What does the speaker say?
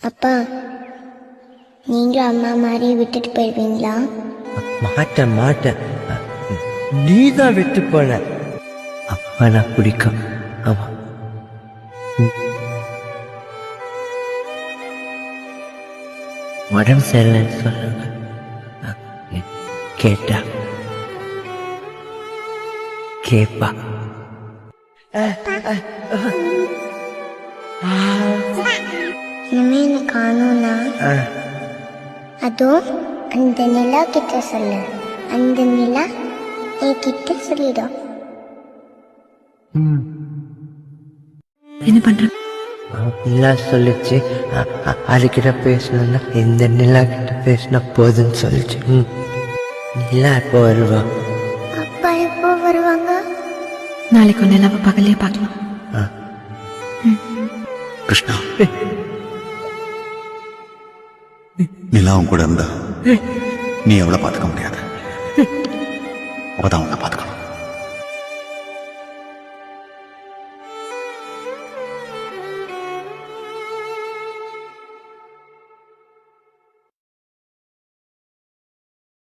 அப்பா, நீங்களும் அம்மா மாதிரி விட்டுட்டு போயிடுவீங்களா? மாட்டேன். நீ தான் விட்டு போன. அப்பா நான் பிடிக்கும். ஆமா, உடம்பு சரியில்லைன்னு சொல்லுங்க. கேட்டா கேப்பா. இனிமே எனக்கு காணும்னா அதோ அந்த நிலா கிட்ட சொல்லு. அந்த நிலா என்கிட்ட சொல்லிடும். என்ன பண்ற? நிலா சொல்லிச்சு, அதுக்கிட்ட பேசணும்னா இந்த நிலா கிட்ட பேசினா போதுன்னு சொல்லிச்சு. நிலா எப்போ வருவா? அப்பா எப்போ வருவாங்க? நாளைக்கு ஒரு நிலாவை பகல்லையே பார்க்கலாம். கிருஷ்ணா, நிலாவும் கூட இருந்தா நீ அவளை பார்த்துக்க முடியாது. அவதான் உன்னை பார்த்துக்கணும்.